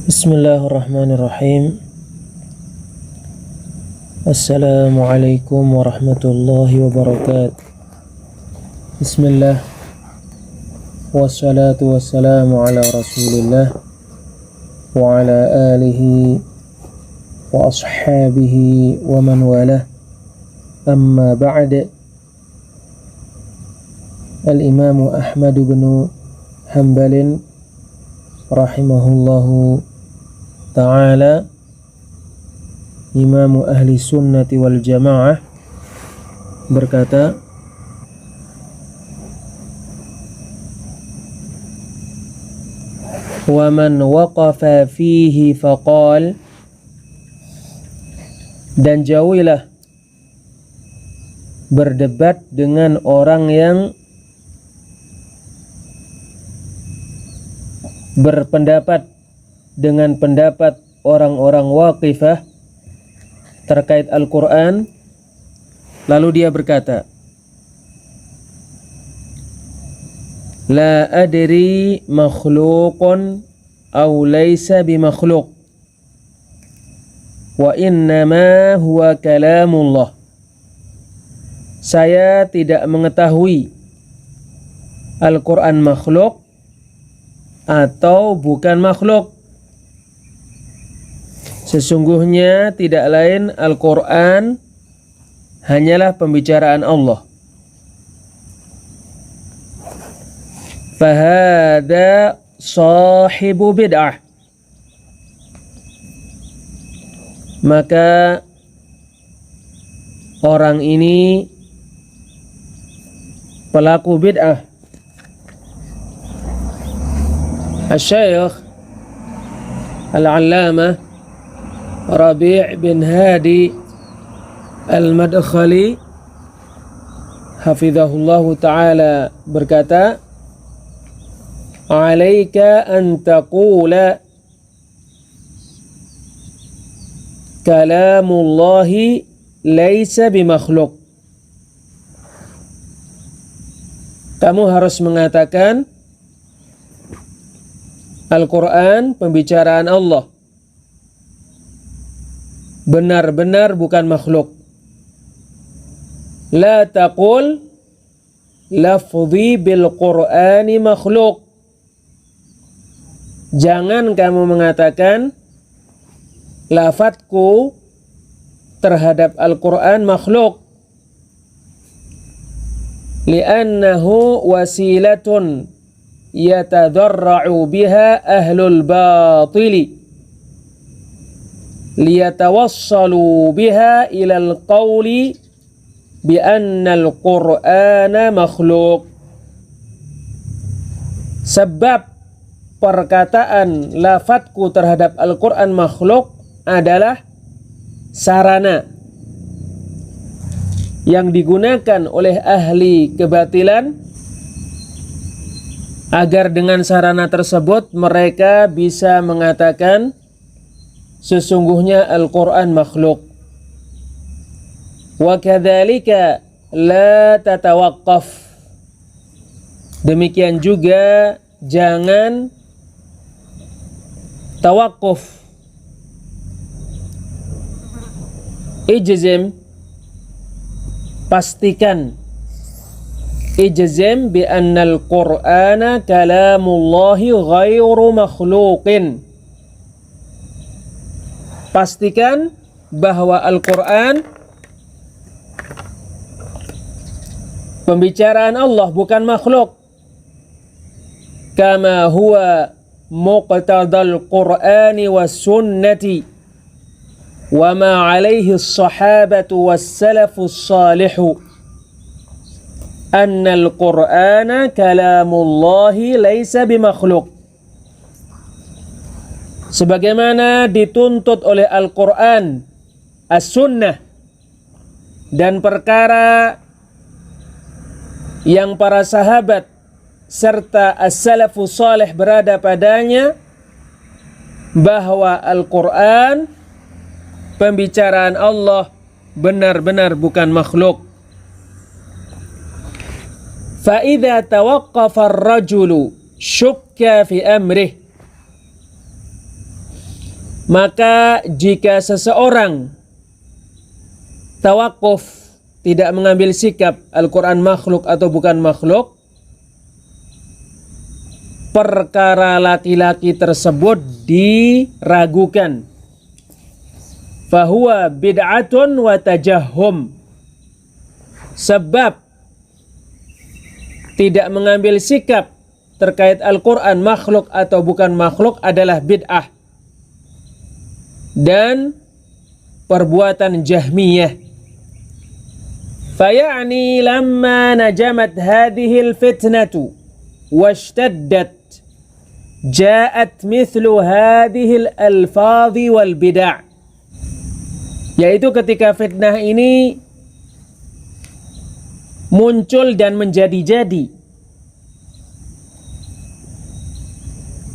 Bismillahirrahmanirrahim. Assalamualaikum warahmatullahi wabarakatuh. Bismillah. Wassalatu wassalamu ala rasulillah wa ala alihi wa ashabihi wa man walah. Amma ba'd. Al-Imam Ahmad bin Hanbal rahimahullahu ta'ala, Imam ahli sunnati wal jamaah, berkata, wa man waqafa fihi faqal, dan jauhilah berdebat dengan orang yang berpendapat dengan pendapat orang-orang waqifah terkait Al-Quran, lalu dia berkata, la adri makhluqun aw laysa bimakhluq wa innama huwa kalamullah. Saya tidak mengetahui Al-Quran makhluk atau bukan makhluk. Sesungguhnya tidak lain Al-Quran hanyalah pembicaraan Allah. Fahada sahibu bid'ah. Maka orang ini pelaku bid'ah. Al-Syaikh Al-Allamah Rabi' bin Hadi Al-Madkhali hafizahullahu ta'ala berkata, alaika an taqula kalamullahi laysa bimakhluk. Kamu harus mengatakan Al-Quran pembicaraan Allah, benar-benar bukan makhluk. La taqul lafzi bil Qur'ani makhluk. Jangan kamu mengatakan lafadzku terhadap Al-Quran makhluk. Li'annahu wasilatun yatadarra'u biha ahlul batili liyatawassalu biha ilal qawli bi annal qur'ana makhluk. Sebab perkataan lafadzku terhadap Al-Quran makhluk adalah sarana yang digunakan oleh ahli kebatilan agar dengan sarana tersebut mereka bisa mengatakan sesungguhnya Al-Quran makhluk. Wa kadzalika la tatawaqqaf. Demikian juga jangan tawaqquf. Ijzim, pastikan. Ijzim bi annal Qur'ana kalamullahi ghairu makhluqin. Pastikan bahwa Al-Quran pembicaraan Allah, bukan makhluk. Kama huwa muqtadal Qur'ani was sunnati wa ma alaihi as-sahabatu was salafus salihu annal Qur'ana kalamullahi laysa bimakhluk. Sebagaimana dituntut oleh Al-Quran, As-Sunnah, dan perkara yang para sahabat serta as-salafus salih berada padanya, bahwa Al-Quran pembicaraan Allah benar-benar bukan makhluk. فَإِذَا تَوَقَّفَ الرَّجُلُ شُكَّ فِي أَمْرِهِ. Maka jika seseorang tawakuf, tidak mengambil sikap Al-Quran makhluk atau bukan makhluk, perkara laki-laki tersebut diragukan. Fahuwa bid'atun wa tajahhum. Sebab tidak mengambil sikap terkait Al-Quran makhluk atau bukan makhluk adalah bid'ah dan perbuatan Jahmiyah. Faya'ni lamma najamat hadhil fitnatu washtaddat ja'at mithlu hadhil alfadhi wal bid'ah. Yaitu ketika fitnah ini muncul dan menjadi-jadi,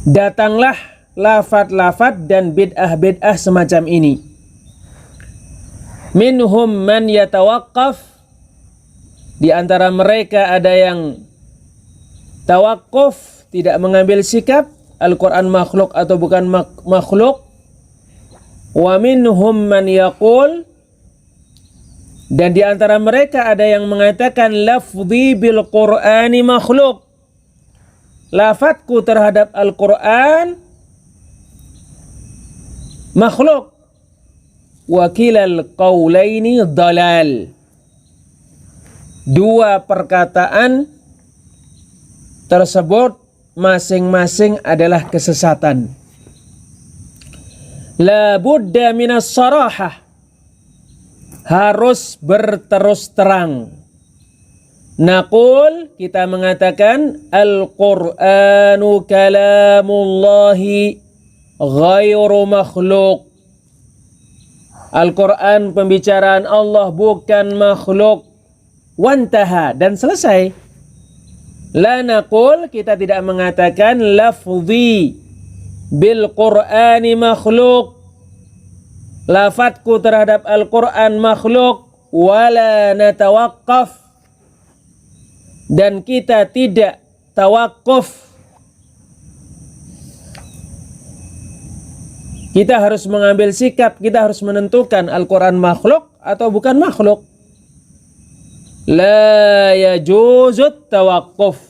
datanglah lafaz-lafaz dan bid'ah-bid'ah semacam ini. Minhum man yatawaqqaf, di antara mereka ada yang tawakuf, tidak mengambil sikap Al-Quran makhluk atau bukan makhluk. Wa minhum man yaqul, dan di antara mereka ada yang mengatakan lafzi bil Qur'ani makhluk, lafadzku terhadap Al-Quran makhluk. Wa kilal qaulaini dalal, dua perkataan tersebut masing-masing adalah kesesatan. La budda minas sarahah, harus berterus terang. Naqul, kita mengatakan Al-Qur'anu kalamullahi ghairu makhluk. Al-Quran pembicaraan Allah, bukan makhluk. Wantaha, dan selesai. La naqul, kita tidak mengatakan lafzi bil Qur'ani makhluk, lafadzku terhadap Al-Quran makhluk. Wala natawaqqaf, dan kita tidak tawakuf. Kita harus mengambil sikap, kita harus menentukan Al-Quran makhluk atau bukan makhluk. La yajuzut tawakuf,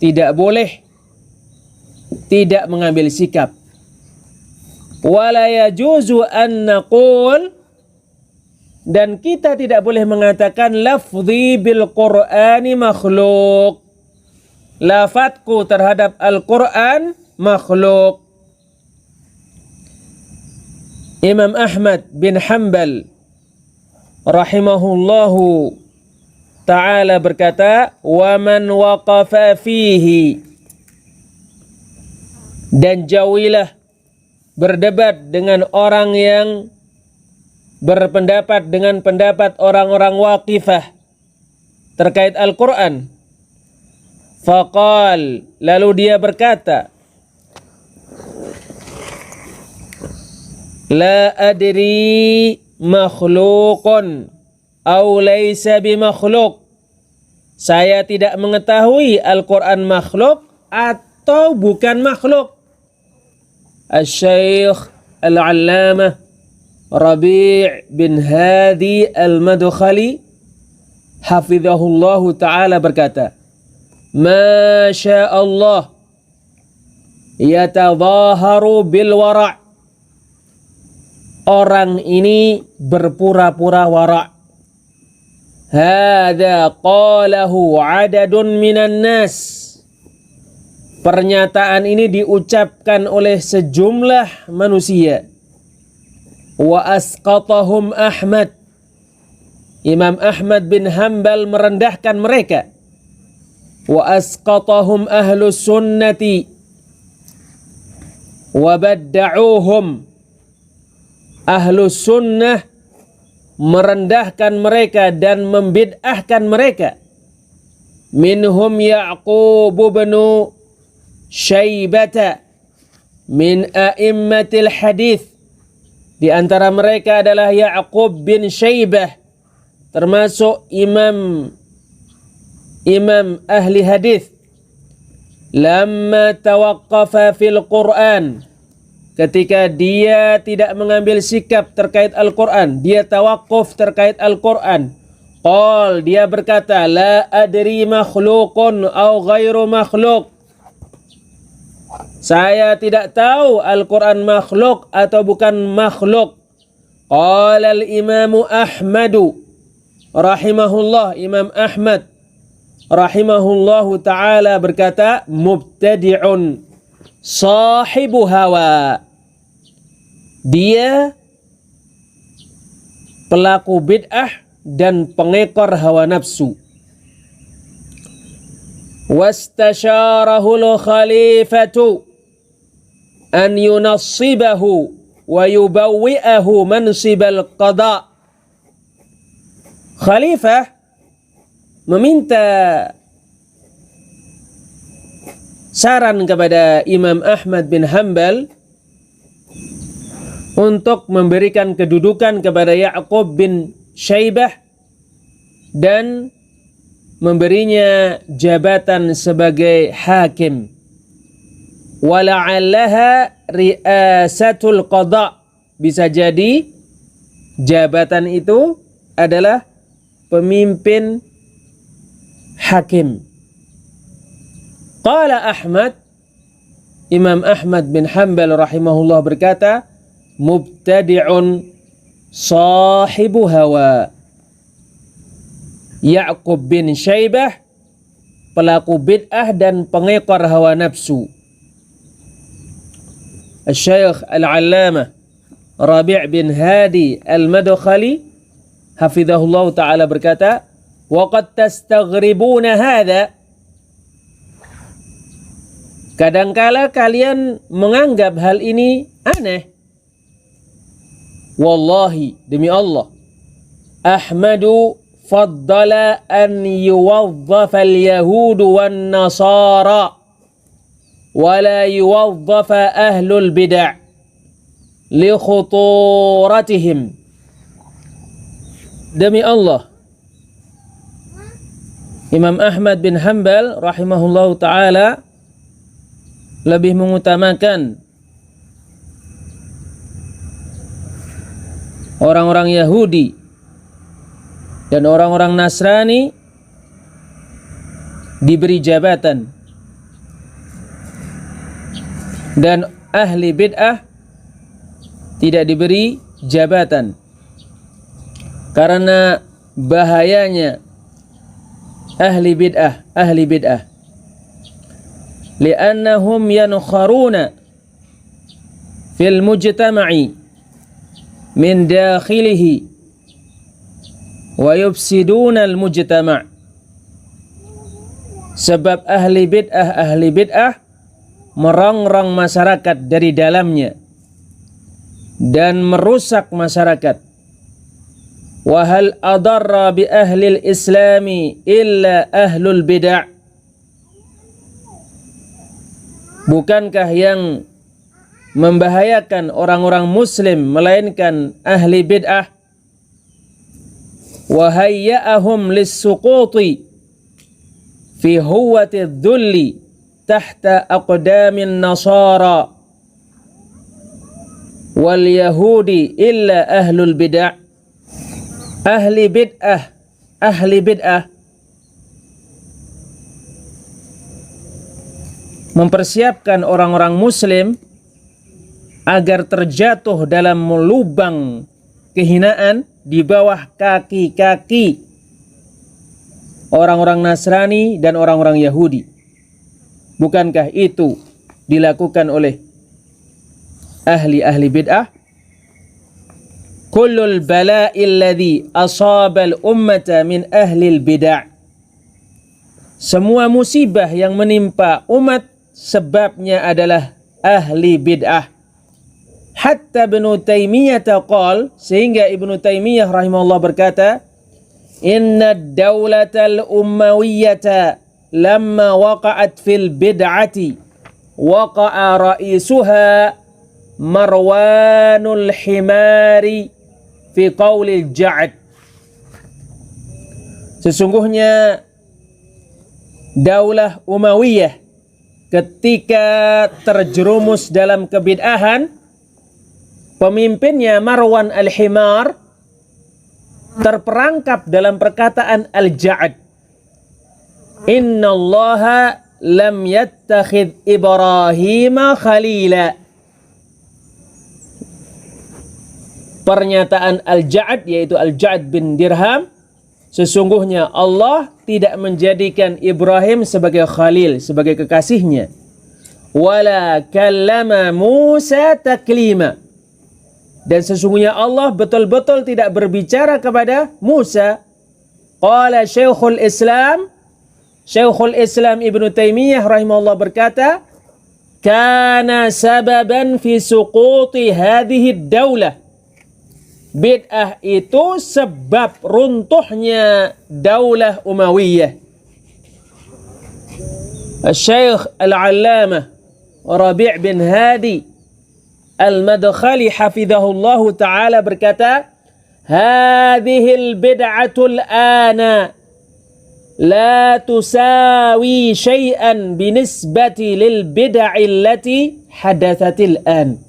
tidak boleh tidak mengambil sikap. Wala yajuzu an naqul, dan kita tidak boleh mengatakan lafzi bil Qur'ani makhluk, lafadzku terhadap Al-Quran makhluk. Imam Ahmad bin Hanbal rahimahullahu ta'ala berkata, wa man waqafa fihi, dan jauhilah berdebat dengan orang yang berpendapat dengan pendapat orang-orang waqifah terkait Al-Quran. Faqal, lalu dia berkata, la adri makhluqun au laysa bimakhluk, saya tidak mengetahui Al-Quran makhluk atau bukan makhluk. Al-Syeikh Al-Allamah Rabi' bin Hadi Al-Madkhali hafizahullahu ta'ala berkata, Masya Allah yatadhaharu bil wara', orang ini berpura-pura wara'. Hadza qalahu adadun minan nas, pernyataan ini diucapkan oleh sejumlah manusia. Wa asqatahum Ahmad, Imam Ahmad bin Hanbal merendahkan mereka. Wa asqatahum ahlus sunnati wa badda'uhum, ahlus sunnah merendahkan mereka dan membid'ahkan mereka. Minhum Ya'qub bin Syaibata min a'immatil hadith, di antara mereka adalah Ya'qub bin Syaibah, termasuk imam ahli hadith. Lamma tawaqqafa fil Qur'an, ketika dia tidak mengambil sikap terkait Al-Quran, dia tawakuf terkait Al-Quran. Qal, dia berkata, la adri makhluqun au ghairu makhluk. Saya tidak tahu Al-Quran makhluk atau bukan makhluk. Qala al-imamu Ahmadu rahimahullah, Imam Ahmad rahimahullahu ta'ala berkata, mubtadi'un sahibu hawa. Dia pelaku bid'ah dan pengekor hawa nafsu. Wastasyarahul khalifatu an yunassibahu wa yubawwi'ahu mansibal qada. Khalifah meminta saran kepada Imam Ahmad bin Hanbal untuk memberikan kedudukan kepada Ya'qub bin Syaibah dan memberinya jabatan sebagai hakim. Wala'allaha riasatul qada. Bisa jadi jabatan itu adalah pemimpin hakim. Qala Ahmad, Imam Ahmad bin Hanbal rahimahullah berkata, mubtadi'un sahibu hawa. Ya'qub bin Syaibah pelaku bid'ah dan pengekor hawa nafsu. Al-Syaikh Al-Allamah Rabi' bin Hadi Al-Madkhali hafizahullah ta'ala berkata, waqad tastaghribuna hadha. Kadangkala kalian menganggap hal ini aneh. Wallahi, demi Allah, Ahmadu faddala an yuwadzafa al-yahudu wan nasara wa la yuwadzafa ahlul bid'ah li khuturatihim. Demi Allah, Imam Ahmad bin Hanbal rahimahullahu ta'ala lebih mengutamakan orang-orang Yahudi dan orang-orang Nasrani diberi jabatan, dan ahli bid'ah tidak diberi jabatan, karena bahayanya ahli bid'ah li'annahum yankharuna fil mujtama'i min dakhilihi wa yufsiduna al mujtama'. Sebab ahli bid'ah merongrong masyarakat dari dalamnya dan merusak masyarakat. Wa hal adarra bi ahli al-islami illa ahlul bid'ah. Bukankah yang membahayakan orang-orang muslim melainkan ahli bid'ah? Wa hayya'ahum lis-suquti fi huwati dhulli tahta aqdamin nasara wal yahudi illa ahlul bid'ah. Ahli bid'ah mempersiapkan orang-orang muslim agar terjatuh dalam lubang kehinaan di bawah kaki-kaki orang-orang Nasrani dan orang-orang Yahudi. Bukankah itu dilakukan oleh ahli bid'ah? Kullul bala'il ladzi asabal ummata min ahlil bid'ah. Semua musibah yang menimpa umat sebabnya adalah ahli bid'ah. Hatta Ibnu Taimiyah qala, sehingga Ibnu Taimiyah rahimahullah berkata, inna ad-daulatal ummawiyyata lamma waqa'at fil bid'ati waqa'a ra'isuha Marwanul Himari fi qaulil Ja'd. Sesungguhnya Daulah Umayyah ketika terjerumus dalam kebid'ahan, pemimpinnya Marwan al-Himar terperangkap dalam perkataan Al-Ja'ad. Innallaha lam yattakhidh Ibrahima khalila. Pernyataan Al-Ja'ad, yaitu Al-Ja'ad bin Dirham, sesungguhnya Allah tidak menjadikan Ibrahim sebagai khalil, sebagai kekasihnya. Wala kallama Musa taklima. Dan sesungguhnya Allah betul-betul tidak berbicara kepada Musa. Qala Syekhul Islam Ibnu Taimiyah rahimahullah berkata, kana sababan fi suquti hadhihi daulah. Bid'ah itu sebab runtuhnya daulah Umayyah. Syekh Al-Allamah Rabi' bin Hadi Al-Madkhali hafizahullahu ta'ala berkata, hadhil bid'atul ana la tusawi syai'an binisbati lil bid'ah allati hadatsatil an.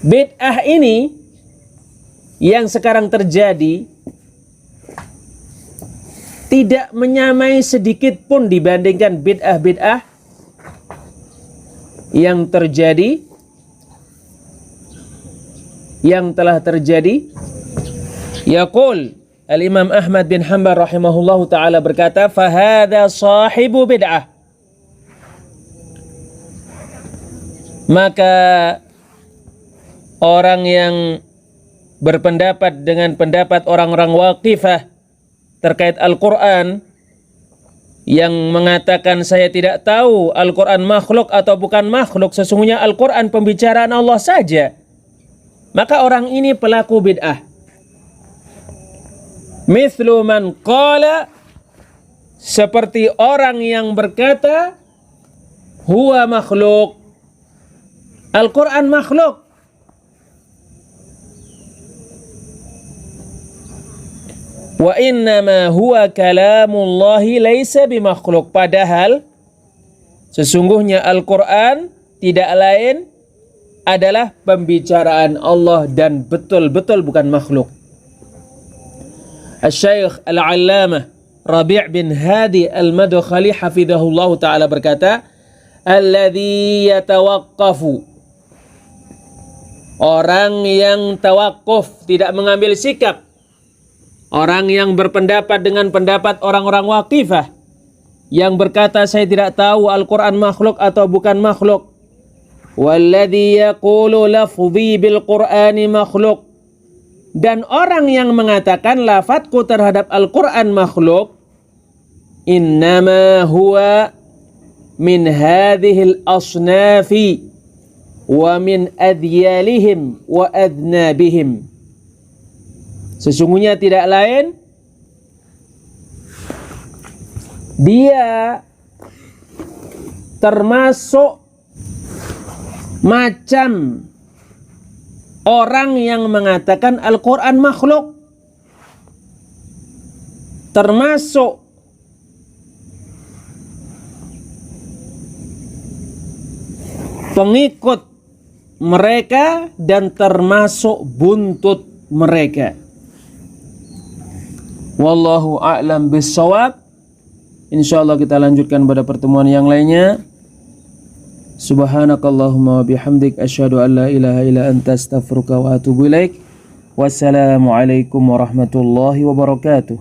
Bid'ah ini yang sekarang terjadi tidak menyamai sedikit pun dibandingkan bid'ah-bid'ah yang terjadi, yang telah terjadi. Yaqul Al-Imam Ahmad bin Hanbal rahimahullahu ta'ala berkata, fahadha sahibu bid'ah. Maka orang yang berpendapat dengan pendapat orang-orang Waqifah terkait Al-Quran, yang mengatakan saya tidak tahu Al-Quran makhluk atau bukan makhluk, sesungguhnya Al-Quran pembicaraan Allah saja, maka orang ini pelaku bid'ah. Mithlu man qala, seperti orang yang berkata huwa makhluk, Al-Quran makhluk. Wa innama huwa kalamullahi laisa bimakhluk. Padahal sesungguhnya Al-Quran tidak lain adalah pembicaraan Allah dan betul-betul bukan makhluk. Al-Syekh Al-Allamah Rabi' bin Hadi Al-Madkhali hafizahullahu ta'ala berkata, alladhi yatawaqqafu, orang yang tawakuf, tidak mengambil sikap, orang yang berpendapat dengan pendapat orang-orang Waqifah yang berkata saya tidak tahu Al-Quran makhluk atau bukan makhluk. Walladhi yaqulu lafzi bil Qur'ani makhluk, dan orang yang mengatakan lafadzku terhadap Al-Quran makhluk, innama huwa min hadhil asnafi wa min adyalihim wa adnabihim. Sesungguhnya tidak lain, dia termasuk macam orang yang mengatakan Al-Quran makhluk, termasuk pengikut mereka dan termasuk buntut mereka. Wallahu a'lam bissawab. Insyaallah kita lanjutkan pada pertemuan yang lainnya. Subhanakallahumma wa bihamdik asyhadu an la ilaha illa anta astaghfiruka wa atubu ilaik. Wassalamualaikum warahmatullahi wabarakatuh.